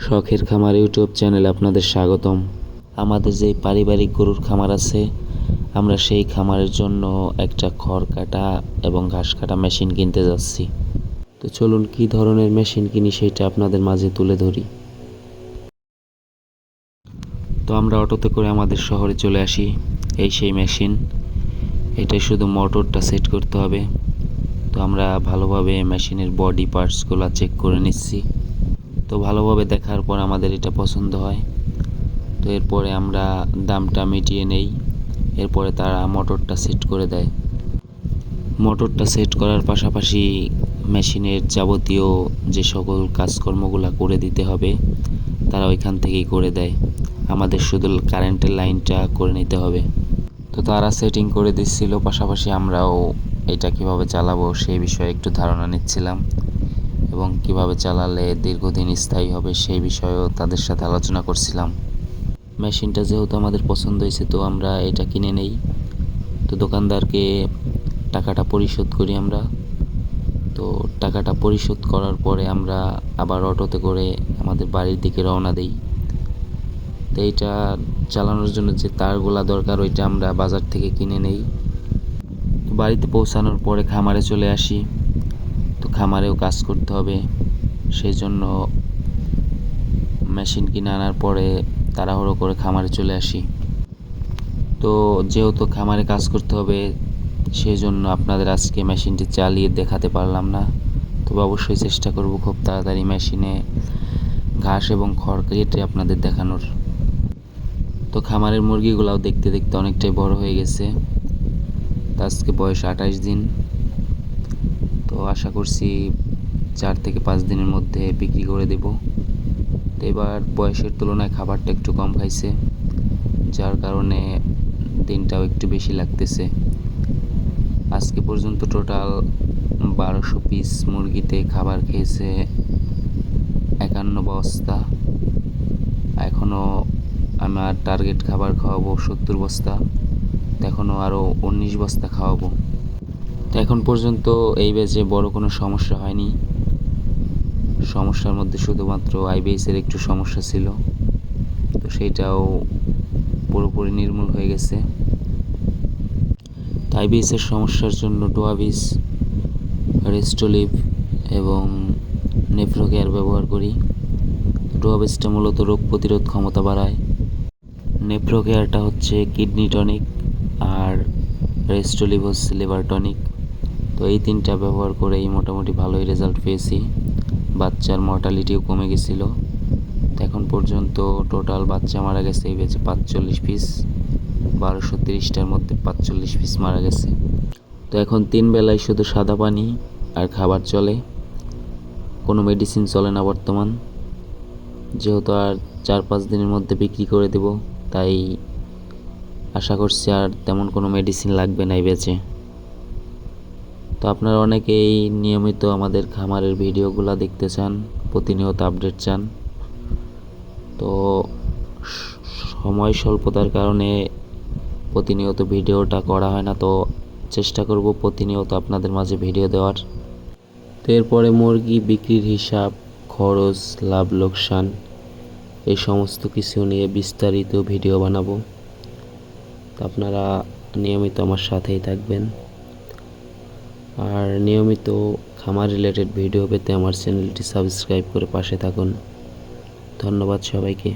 শখের খামার ইউটিউব চ্যানেলে আপনাদের স্বাগতম। আমাদের যে পারিবারিক গরুর খামার আছে, আমরা সেই খামারের জন্য একটা খড় কাটা এবং ঘাস কাটা মেশিন কিনতে যাচ্ছি। তো চলুন কি ধরনের মেশিন কিনি সেটা আপনাদের মাঝে তুলে ধরি। তো আমরা অটোতে করে আমাদের শহরে চলে আসি। এই সেই মেশিন, এটাই শুধু মোটরটা সেট করতে হবে। তো আমরা ভালোভাবে মেশিনের বডি পার্টসগুলো চেক করে নিচ্ছি। তো ভালোভাবে দেখার পর আমাদের এটা পছন্দ হয়। তো এরপরে আমরা দামটা মিটিয়ে নেই। এরপরে তারা মোটরটা সেট করে দেয়। মোটরটা সেট করার পাশাপাশি মেশিনের যাবতীয় যে সকল কাজকর্মগুলো করে দিতে হবে তারা ওইখান থেকেই করে দেয়। আমাদের শুধু কারেন্টের লাইনটা করে নিতে হবে। তো তারা সেটিং করে দিচ্ছিল, পাশাপাশি আমরাও এটা কিভাবে চালাবো সেই বিষয়ে একটু ধারণা নিচ্ছিলাম এবং কিভাবে চালালে দীর্ঘদিন স্থায়ী হবে সেই বিষয়েও তাদের সাথে আলোচনা করছিলাম। মেশিনটা যেহেতু আমাদের পছন্দ হয়েছে, তো আমরা এটা কিনে নেই। তো দোকানদারকে টাকাটা পরিশোধ করি আমরা। তো টাকাটা পরিশোধ করার পরে আমরা আবার অটোতে করে আমাদের বাড়ির দিকে রওনা দিই। তো এইটা চালানোর জন্য যে তারগুলা দরকার ওইটা আমরা বাজার থেকে কিনে নেই। বাড়িতে পৌঁছানোর পরে খামারে চলে আসি। তো খামারেও কাজ করতে হবে, সেই জন্য মেশিন কিনে আনার পরে তাড়াহুড়ো করে খামারে চলে আসি। তো যেহেতু খামারে কাজ করতে হবে, সেই জন্য আপনাদের আজকে মেশিনটি চালিয়ে দেখাতে পারলাম না। তবে অবশ্যই চেষ্টা করব খুব তাড়াতাড়ি মেশিনে ঘাস এবং খড় কেটে আপনাদের দেখানোর। তো খামারের মুরগিগুলাও দেখতে দেখতে অনেকটাই বড় হয়ে গেছে। আজকে বয়স 28 দিন। তো আশা করছি 4 থেকে 5 দিনের মধ্যে বিক্রি করে দেব। তো এবার বয়সের তুলনায় খাবারটা একটু কম খাইছে, যার কারণে দিনটাও একটু বেশি লাগতেছে। আজকে পর্যন্ত টোটাল 1200 পিস মুরগিতে খাবার খেয়েছে 51 বস্তা। এখনও আমার টার্গেট খাবার খাওয়াবো 70 বস্তা। এখনও আরও 19 বস্তা খাওয়াবো। তো এখন পর্যন্ত এই ব্যাচে বড় কোনো সমস্যা হয়নি। সমস্যার মধ্যে শুধুমাত্র আইবিএসের একটু সমস্যা ছিল, তো সেইটাও পুরোপুরি নির্মূল হয়ে গেছে। আইবিএসের সমস্যার জন্য ডোয়াবিস, রেস্টোলিভ এবং নেফ্রোকেয়ার ব্যবহার করি। ডোয়াবিসটা মূলত রোগ প্রতিরোধ ক্ষমতা বাড়ায়, নেফ্রোকেয়ারটা হচ্ছে কিডনি টনিক, আর রেস্টোলিভ হচ্ছে লিভার টনিক। তো এই তিনটা ব্যবহার করেই মোটামুটি ভালোই রেজাল্ট পেয়েছি। বাচ্চার মর্টালিটিও কমে গেছিল। এখন পর্যন্ত টোটাল বাচ্চা মারা গেছে এই ব্যাচে 45 পিস। 1230টার মধ্যে 45 পিস মারা গেছে। তো এখন 3 বেলায় শুধু সাদা পানি আর খাবার চলে, কোনো মেডিসিন চলে না বর্তমান। যেহেতু আর 4-5 দিনের মধ্যে বিক্রি করে দেব, তাই আশা করছি আর তেমন কোনো মেডিসিন লাগবে না এই ব্যাচে। তো আপনারা অনেকেই নিয়মিত আমাদের খামারের ভিডিওগুলো দেখতে চান, প্রতিনিয়ত আপডেট চান। তো সময় স্বল্পতার কারণে প্রতিনিয়ত ভিডিওটা করা হয় না, তো চেষ্টা করব প্রতিনিয়ত আপনাদের মাঝে ভিডিও দেওয়ার। তো এরপরে মুরগি বিক্রির হিসাব, খরচ, লাভ লোকসান এই সমস্ত কিছু নিয়ে বিস্তারিত ভিডিও বানাবো। তো আপনারা নিয়মিত আমার সাথেই থাকবেন। আর নিয়মিত খামার রিলেটেড ভিডিও পেতে আমার চ্যানেলটি সাবস্ক্রাইব করে পাশে থাকুন। ধন্যবাদ সবাইকে।